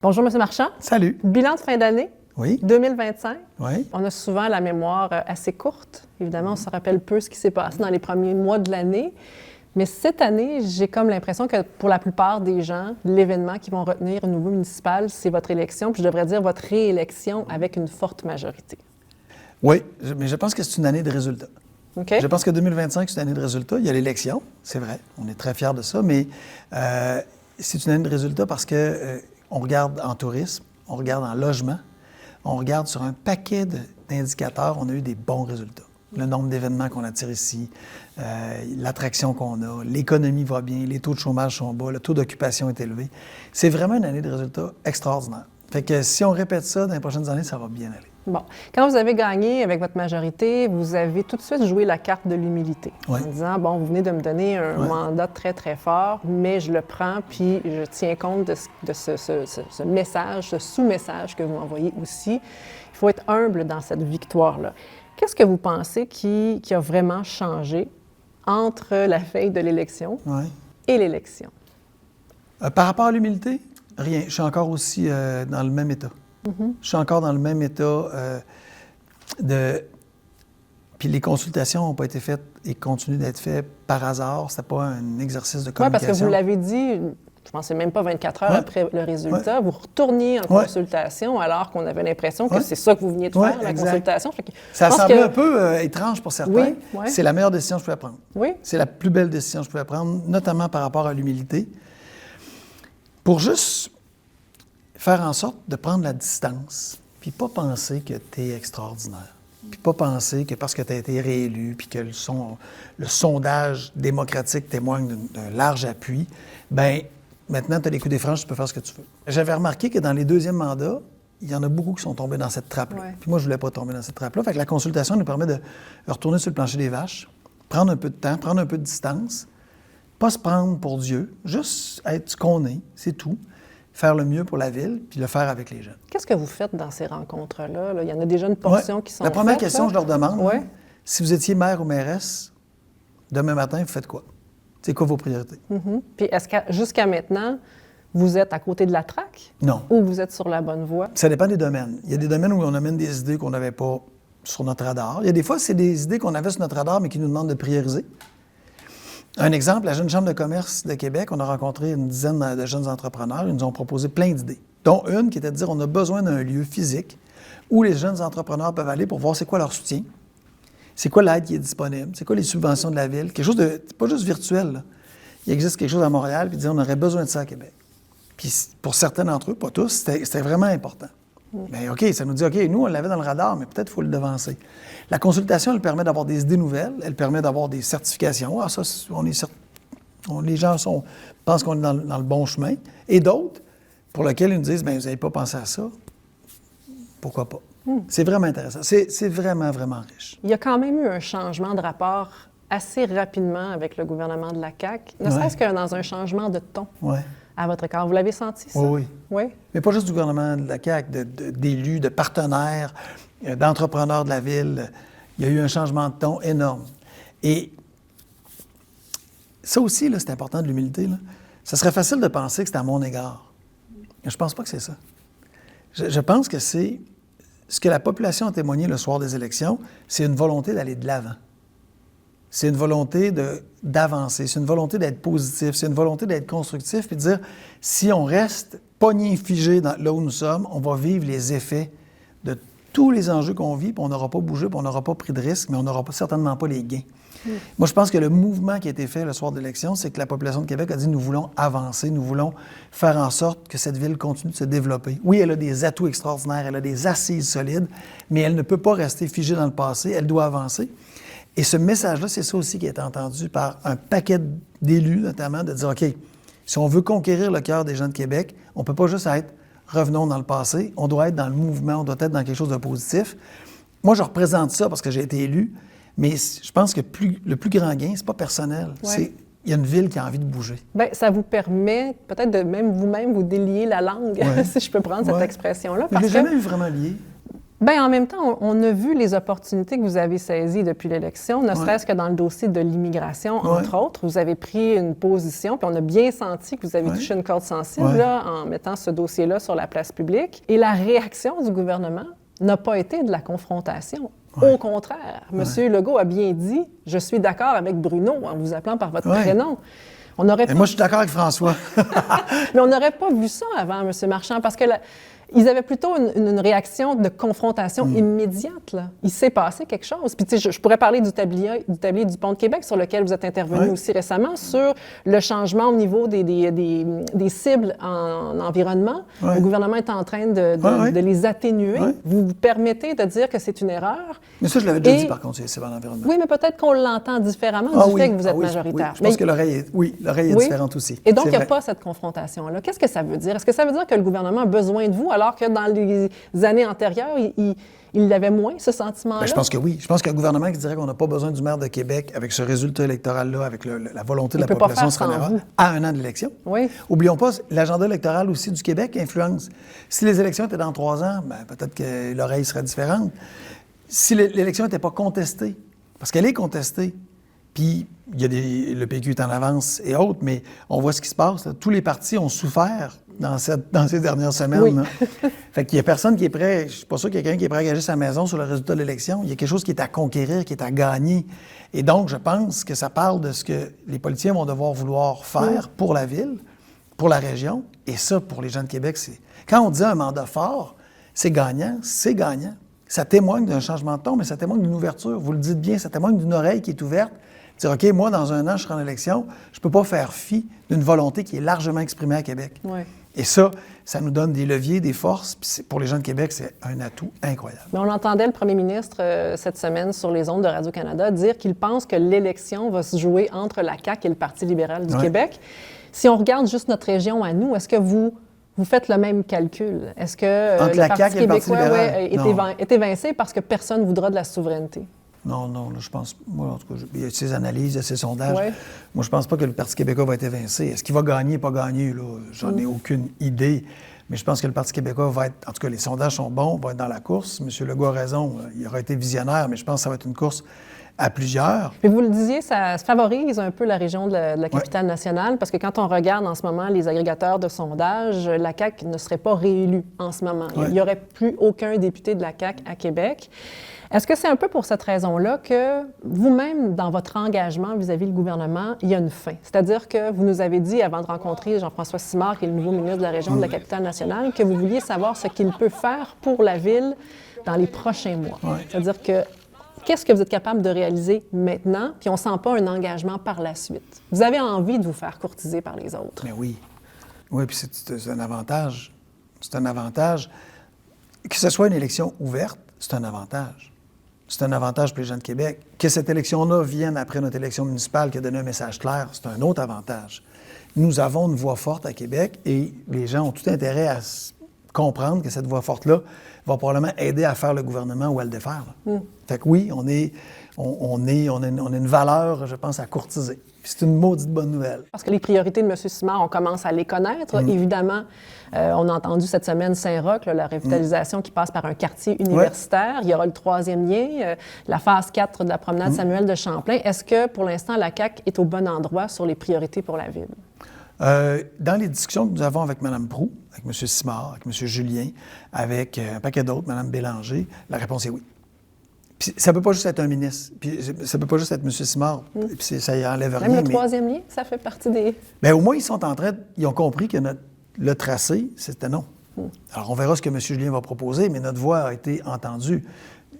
Bonjour, M. Marchand. Salut. Bilan de fin d'année. Oui. 2025. Oui. On a souvent la mémoire assez courte. Évidemment, on se rappelle peu ce qui s'est passé dans les premiers mois de l'année. Mais cette année, j'ai comme l'impression que pour la plupart des gens, l'événement qui vont retenir au niveau municipal, c'est votre élection, puis je devrais dire votre réélection avec une forte majorité. Oui, mais je pense que c'est une année de résultats. OK? Je pense que 2025, c'est une année de résultats. Il y a l'élection, c'est vrai, on est très fiers de ça, mais c'est une année de résultats parce que on regarde en tourisme, on regarde en logement, on regarde sur un paquet d'indicateurs, on a eu des bons résultats. Le nombre d'événements qu'on attire ici, l'attraction qu'on a, l'économie va bien, les taux de chômage sont bas, le taux d'occupation est élevé. C'est vraiment une année de résultats extraordinaire. Fait que si on répète ça dans les prochaines années, ça va bien aller. Bon. Quand vous avez gagné avec votre majorité, vous avez tout de suite joué la carte de l'humilité. Oui. En disant, bon, vous venez de me donner un mandat très, très fort, mais je le prends, puis je tiens compte de ce message, ce sous-message que vous m'envoyez aussi. Il faut être humble dans cette victoire-là. Qu'est-ce que vous pensez qui a vraiment changé entre la veille de l'élection et l'élection? Par rapport à l'humilité, rien. Je suis encore aussi dans le même état. Je suis encore dans le même état Puis les consultations n'ont pas été faites et continuent d'être faites par hasard. C'était pas un exercice de communication. Oui, parce que vous l'avez dit, je pensais même pas 24 heures après le résultat, vous retourniez en consultation alors qu'on avait l'impression que c'est ça que vous veniez de faire, la consultation. Ça semblait un peu étrange pour certains. Oui. C'est la meilleure décision que je pouvais prendre. Oui. C'est la plus belle décision que je pouvais prendre, notamment par rapport à l'humilité. Pour juste faire en sorte de prendre la distance, puis pas penser que tu es extraordinaire, puis pas penser que parce que tu as été réélu, puis que le sondage démocratique témoigne d'un large appui, bien, maintenant, tu as les coups des franges, tu peux faire ce que tu veux. J'avais remarqué que dans les deuxièmes mandats, il y en a beaucoup qui sont tombés dans cette trappe-là. Ouais. Puis moi, je voulais pas tomber dans cette trappe-là. Fait que la consultation nous permet de retourner sur le plancher des vaches, prendre un peu de temps, prendre un peu de distance, pas se prendre pour Dieu, juste être ce qu'on est, c'est tout. Faire le mieux pour la ville, puis le faire avec les jeunes. Qu'est-ce que vous faites dans ces rencontres-là? Là? Il y en a déjà une portion qui sont La première faites, question, je leur demande, Ouais. si vous étiez maire ou mairesse, demain matin, vous faites quoi? C'est quoi vos priorités? Puis est-ce que jusqu'à maintenant, vous êtes à côté de la traque? Non. Ou vous êtes sur la bonne voie? Ça dépend des domaines. Il y a des domaines où on amène des idées qu'on n'avait pas sur notre radar. Il y a des fois, c'est des idées qu'on avait sur notre radar, mais qui nous demandent de prioriser. Un exemple, la Jeune Chambre de commerce de Québec, on a rencontré une dizaine de jeunes entrepreneurs. Ils nous ont proposé plein d'idées, dont une qui était de dire on a besoin d'un lieu physique où les jeunes entrepreneurs peuvent aller pour voir c'est quoi leur soutien, c'est quoi l'aide qui est disponible, c'est quoi les subventions de la ville, quelque chose de pas juste virtuel, là. Il existe quelque chose à Montréal, puis dire on aurait besoin de ça à Québec. Puis pour certains d'entre eux, pas tous, c'était vraiment important. Bien, OK, ça nous dit, OK, nous, on l'avait dans le radar, mais peut-être qu'il faut le devancer. La consultation, elle permet d'avoir des idées nouvelles, elle permet d'avoir des certifications. Ah, ça, les gens pensent qu'on est dans le bon chemin. Et d'autres, pour lesquels ils nous disent, bien, vous n'avez pas pensé à ça, pourquoi pas? C'est vraiment intéressant. C'est vraiment, vraiment riche. Il y a quand même eu un changement de rapport assez rapidement avec le gouvernement de la CAQ, ne serait-ce que dans un changement de ton à votre égard. Vous l'avez senti, ça? Oui. Oui. Mais pas juste du gouvernement de la CAQ, d'élus, de partenaires, d'entrepreneurs de la ville. Il y a eu un changement de ton énorme. Et ça aussi, là, c'est important de l'humilité. Là. Ça serait facile de penser que c'est à mon égard. Mais je pense pas que c'est ça. Je pense que c'est ce que la population a témoigné le soir des élections, c'est une volonté d'aller de l'avant. C'est une volonté d'avancer, c'est une volonté d'être positif, c'est une volonté d'être constructif, puis de dire, si on reste pogné, figé là où nous sommes, on va vivre les effets de tous les enjeux qu'on vit, puis on n'aura pas bougé, puis on n'aura pas pris de risques, mais on n'aura certainement pas les gains. Moi, je pense que le mouvement qui a été fait le soir de l'élection, c'est que la population de Québec a dit, nous voulons avancer, nous voulons faire en sorte que cette ville continue de se développer. Oui, elle a des atouts extraordinaires, elle a des assises solides, mais elle ne peut pas rester figée dans le passé, elle doit avancer. Et ce message-là, c'est ça aussi qui a été entendu par un paquet d'élus, notamment, de dire, OK, si on veut conquérir le cœur des gens de Québec, on ne peut pas juste être « revenons dans le passé », on doit être dans le mouvement, on doit être dans quelque chose de positif. Moi, je représente ça parce que j'ai été élu, mais je pense que le plus grand gain, c'est pas personnel, c'est il y a une ville qui a envie de bouger. Bien, ça vous permet peut-être de même vous-même vous délier la langue, si je peux prendre cette expression-là. Mais je ne l'ai jamais eu vraiment lié. Bien, en même temps, on a vu les opportunités que vous avez saisies depuis l'élection, ne serait-ce que dans le dossier de l'immigration, entre autres. Vous avez pris une position, puis on a bien senti que vous avez touché une corde sensible là, en mettant ce dossier-là sur la place publique. Et la réaction du gouvernement n'a pas été de la confrontation. Au contraire, M. Legault a bien dit « Je suis d'accord avec Bruno » en vous appelant par votre prénom. Moi, je suis d'accord avec François. Mais on n'aurait pas vu ça avant, M. Marchand, parce que ils avaient plutôt une réaction de confrontation immédiate. Là. Il s'est passé quelque chose. Puis, tu sais, je pourrais parler du tablier du Pont de Québec, sur lequel vous êtes intervenu aussi récemment, sur le changement au niveau des cibles en environnement. Le gouvernement est en train de les atténuer. Vous vous permettez de dire que c'est une erreur. Mais ça, je l'avais déjà dit, par contre, c'est en environnement. Oui, mais peut-être qu'on l'entend différemment du fait que vous êtes majoritaire. Je pense que l'oreille est différente aussi. Et donc, il n'y a pas cette confrontation-là. Qu'est-ce que ça veut dire? Est-ce que ça veut dire que le gouvernement a besoin de vous, alors que dans les années antérieures, il avait moins ce sentiment-là? Bien, je pense que oui. Je pense qu'un gouvernement qui dirait qu'on n'a pas besoin du maire de Québec avec ce résultat électoral-là, avec la volonté de la population se rendra à un an de l'élection. Oui. Oublions pas, l'agenda électoral aussi du Québec influence. Si les élections étaient dans 3 ans, bien, peut-être que l'oreille serait différente. Si l'élection n'était pas contestée, parce qu'elle est contestée, puis il y a le PQ est en avance et autres, mais on voit ce qui se passe. Là. Tous les partis ont souffert dans ces dernières semaines. Oui. Fait qu'il y a personne qui est prêt, je suis pas sûr qu'il y a quelqu'un qui est prêt à gager sa maison sur le résultat de l'élection. Il y a quelque chose qui est à conquérir, qui est à gagner. Et donc, je pense que ça parle de ce que les politiciens vont devoir vouloir faire pour la ville, pour la région. Et ça, pour les gens de Québec, c'est... Quand on dit un mandat fort, c'est gagnant, c'est gagnant. Ça témoigne d'un changement de ton, mais ça témoigne d'une ouverture. Vous le dites bien, ça témoigne d'une oreille qui est ouverte. Dire, OK, moi, dans un an, je serai en élection, je ne peux pas faire fi d'une volonté qui est largement exprimée à Québec. Oui. Et ça nous donne des leviers, des forces. Puis pour les gens de Québec, c'est un atout incroyable. Mais on entendait le premier ministre cette semaine sur les ondes de Radio-Canada dire qu'il pense que l'élection va se jouer entre la CAQ et le Parti libéral du Québec. Si on regarde juste notre région à nous, est-ce que vous faites le même calcul? Est-ce que entre le la Parti CAQ et le Parti québécois est évincé parce que personne ne voudra de la souveraineté? Non, là, je pense... Moi, en tout cas, il y a ces analyses, il y a ces sondages. Ouais. Moi, je pense pas que le Parti québécois va être évincé. Est-ce qu'il va gagner, pas gagner, là? J'en ai aucune idée. Mais je pense que le Parti québécois va être... En tout cas, les sondages sont bons, va être dans la course. M. Legault a raison, il aura été visionnaire, mais je pense que ça va être une course à plusieurs. Puis vous le disiez, ça favorise un peu la région de la capitale nationale, parce que quand on regarde en ce moment les agrégateurs de sondages, la CAQ ne serait pas réélue en ce moment. Il n'y aurait plus aucun député de la CAQ à Québec. Est-ce que c'est un peu pour cette raison-là que vous-même, dans votre engagement vis-à-vis du gouvernement, il y a une fin? C'est-à-dire que vous nous avez dit, avant de rencontrer Jean-François Simard, qui est le nouveau ministre de la région de la capitale nationale, que vous vouliez savoir ce qu'il peut faire pour la ville dans les prochains mois. C'est-à-dire que qu'est-ce que vous êtes capable de réaliser maintenant, puis on ne sent pas un engagement par la suite? Vous avez envie de vous faire courtiser par les autres. Mais oui. Oui, puis c'est un avantage. C'est un avantage. Que ce soit une élection ouverte, c'est un avantage. C'est un avantage pour les gens de Québec. Que cette élection-là vienne après notre élection municipale qui a donné un message clair, c'est un autre avantage. Nous avons une voix forte à Québec et les gens ont tout intérêt à comprendre que cette voix forte-là va probablement aider à faire le gouvernement ou à le défaire. Fait que oui, on a une valeur, je pense, à courtiser. Puis c'est une maudite bonne nouvelle. Parce que les priorités de M. Simard, on commence à les connaître. Évidemment, on a entendu cette semaine Saint-Roch, la revitalisation qui passe par un quartier universitaire. Il y aura le 3e lien, la phase 4 de la promenade Samuel de Champlain. Est-ce que, pour l'instant, la CAQ est au bon endroit sur les priorités pour la ville? Dans les discussions que nous avons avec Mme Proulx, avec M. Simard, avec M. Julien, avec un paquet d'autres, Mme Bélanger, la réponse est oui. Puis ça ne peut pas juste être un ministre, puis ça ne peut pas juste être M. Simard, puis ça y enlève rien. Même le 3e lien, ça fait partie des... Bien, au moins, ils ont compris que le tracé, c'était non. Alors, on verra ce que M. Julien va proposer, mais notre voix a été entendue.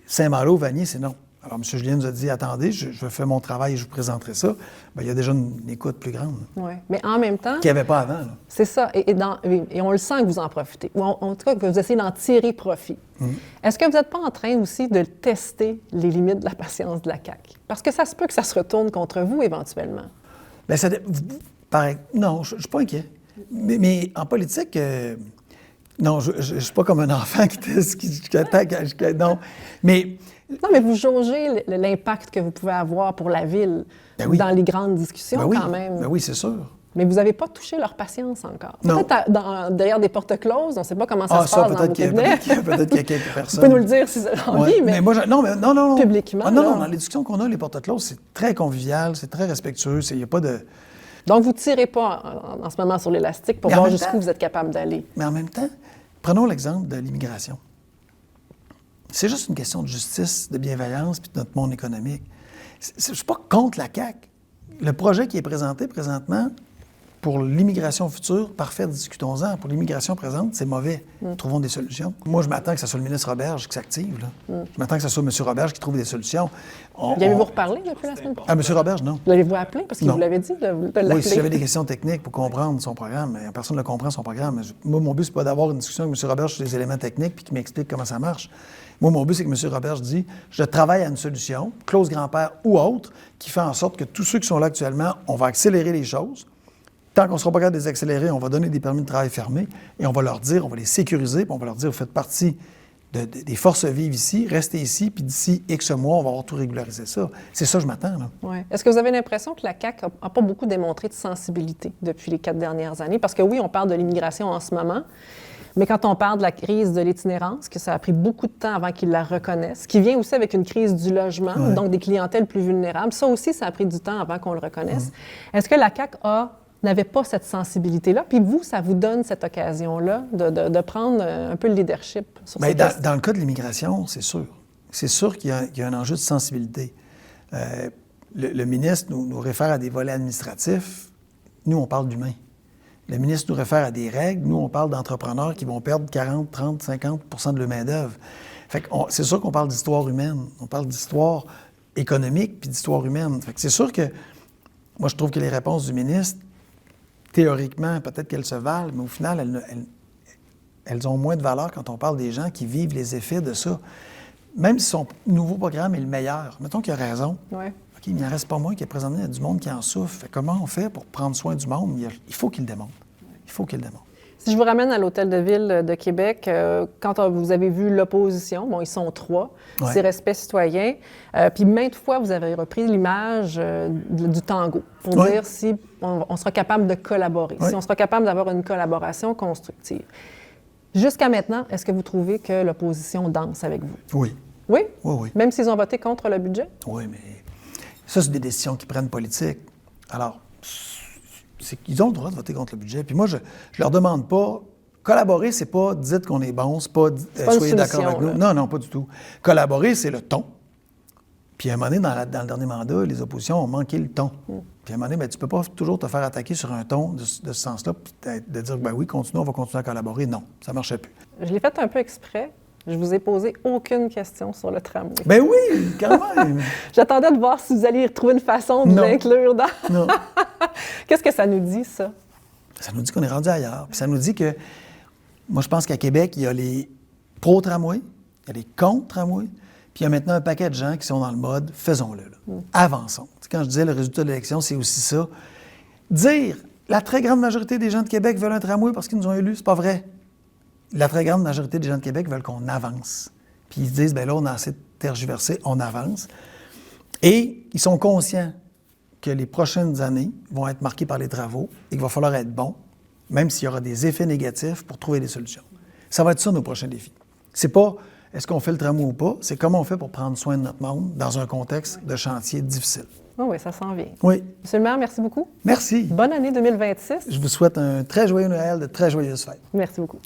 Saint-Malo, Vanier, c'est non. Alors, M. Julien nous a dit, attendez, je fais mon travail et je vous présenterai ça. Bien, il y a déjà une écoute plus grande. Oui, mais en même temps... Qu'il n'y avait pas avant. Là. C'est ça. Et on le sent que vous en profitez. Ou en tout cas, que vous essayez d'en tirer profit. Est-ce que vous n'êtes pas en train aussi de tester les limites de la patience de la CAQ? Parce que ça se peut que ça se retourne contre vous éventuellement. Bien, pareil. Non, je ne suis pas inquiet. Mais en politique... non, je ne suis pas comme un enfant qui attaque. Non, mais... Non, mais vous jaugez l'impact que vous pouvez avoir pour la ville dans les grandes discussions quand même. Ben oui, c'est sûr. Mais vous n'avez pas touché leur patience encore. Non. Peut-être derrière des portes closes, on ne sait pas comment ça se passe dans vos cabinets. Peut-être qu'il y a quelques personnes. Vous pouvez nous le dire si vous avez envie, mais non. publiquement. Ah, non, dans les discussions qu'on a, les portes closes, c'est très convivial, c'est très respectueux, il n'y a pas de... Donc, vous ne tirez pas en ce moment sur l'élastique pour voir jusqu'où vous êtes capable d'aller. Mais en même temps, prenons l'exemple de l'immigration. C'est juste une question de justice, de bienveillance puis de notre monde économique. Je ne suis pas contre la CAQ. Le projet qui est présenté présentement pour l'immigration future, parfait, discutons-en. Pour l'immigration présente, c'est mauvais. Trouvons des solutions. Moi, je m'attends que ce soit le ministre Roberge qui s'active. Je m'attends que ce soit M. Roberge qui trouve des solutions. Y avez-vous reparlé depuis la semaine prochaine? À M. Roberge, non. L'avez-vous appelé? Parce qu'il vous l'avait dit de l'appeler. Oui, si j'avais des questions techniques pour comprendre son programme, mais personne ne comprend son programme. Moi, mon but, c'est pas d'avoir une discussion avec M. Roberge sur les éléments techniques puis qu'il m'explique comment ça marche. Moi, mon but, c'est que M. Roberge dit « Je travaille à une solution, clause grand-père ou autre, qui fait en sorte que tous ceux qui sont là actuellement, on va accélérer les choses. Tant qu'on ne sera pas capable de les accélérer, on va donner des permis de travail fermés et on va leur dire, on va les sécuriser, puis on va leur dire, vous faites partie des forces vives ici, restez ici, puis d'ici X mois, on va avoir tout régularisé ça. C'est ça que je m'attends, là. Ouais. Est-ce que vous avez l'impression que la CAQ n'a pas beaucoup démontré de sensibilité depuis les 4 dernières années? Parce que oui, on parle de l'immigration en ce moment, mais quand on parle de la crise de l'itinérance, que ça a pris beaucoup de temps avant qu'ils la reconnaissent, qui vient aussi avec une crise du logement, donc des clientèles plus vulnérables, ça aussi, ça a pris du temps avant qu'on le reconnaisse. Est-ce que la CAQ n'avait pas cette sensibilité-là? Puis vous, ça vous donne cette occasion-là de prendre un peu le leadership sur cette question? Dans le cas de l'immigration, c'est sûr. C'est sûr qu'il y a un enjeu de sensibilité. Le ministre nous réfère à des volets administratifs. Nous, on parle d'humains. Le ministre nous réfère à des règles. Nous, on parle d'entrepreneurs qui vont perdre 40, 30, 50 % de leur main-d'œuvre. Fait que c'est sûr qu'on parle d'histoire humaine. On parle d'histoire économique puis d'histoire humaine. Fait que c'est sûr que moi, je trouve que les réponses du ministre, théoriquement, peut-être qu'elles se valent, mais au final, elles ont moins de valeur quand on parle des gens qui vivent les effets de ça. Même si son nouveau programme est le meilleur, mettons qu'il a raison. Ouais. OK, il n'en reste pas moins qu'il y a présentement il y a du monde qui en souffre. Fait comment on fait pour prendre soin du monde? Il faut qu'il le démontre. Il faut qu'il le démontre. Si je vous ramène à l'Hôtel de Ville de Québec, quand vous avez vu l'opposition, bon, ils sont 3, c'est Respect citoyen, puis maintes fois, vous avez repris l'image du tango pour dire si on sera capable de collaborer, si on sera capable d'avoir une collaboration constructive. Jusqu'à maintenant, est-ce que vous trouvez que l'opposition danse avec vous? Oui. Oui? Oui, oui. Même s'ils ont voté contre le budget? Oui, mais ça, c'est des décisions qu'ils prennent politiques. Alors, ils ont le droit de voter contre le budget. Puis moi, je leur demande pas... Collaborer, c'est pas dites qu'on est bon, c'est pas soyez d'accord avec nous. Non, pas du tout. Collaborer, c'est le ton. Puis à un moment donné, dans le dernier mandat, les oppositions ont manqué le ton. Puis à un moment donné, tu peux pas toujours te faire attaquer sur un ton de ce sens-là, puis de dire, oui, on va continuer à collaborer. Non, ça marchait plus. Je l'ai fait un peu exprès. Je vous ai posé aucune question sur le tramway. Ben oui, quand même! J'attendais de voir si vous alliez trouver une façon de l'inclure dans... Non. Qu'est-ce que ça nous dit, ça? Ça nous dit qu'on est rendu ailleurs. Puis ça nous dit que... Moi, je pense qu'à Québec, il y a les pro-tramway, il y a les contre-tramway, puis il y a maintenant un paquet de gens qui sont dans le mode « faisons-le ». Avançons. Quand je disais le résultat de l'élection, c'est aussi ça. Dire « la très grande majorité des gens de Québec veulent un tramway parce qu'ils nous ont élus », c'est pas vrai. La très grande majorité des gens de Québec veulent qu'on avance. Puis ils se disent, bien là, on a assez tergiversé, on avance. Et ils sont conscients que les prochaines années vont être marquées par les travaux et qu'il va falloir être bon, même s'il y aura des effets négatifs pour trouver des solutions. Ça va être ça, nos prochains défis. C'est pas est-ce qu'on fait le tramway ou pas, c'est comment on fait pour prendre soin de notre monde dans un contexte de chantier difficile. Oui, ça s'en vient. Oui. Monsieur le maire, merci beaucoup. Merci. Bonne année 2026. Je vous souhaite un très joyeux Noël, de très joyeuses fêtes. Merci beaucoup.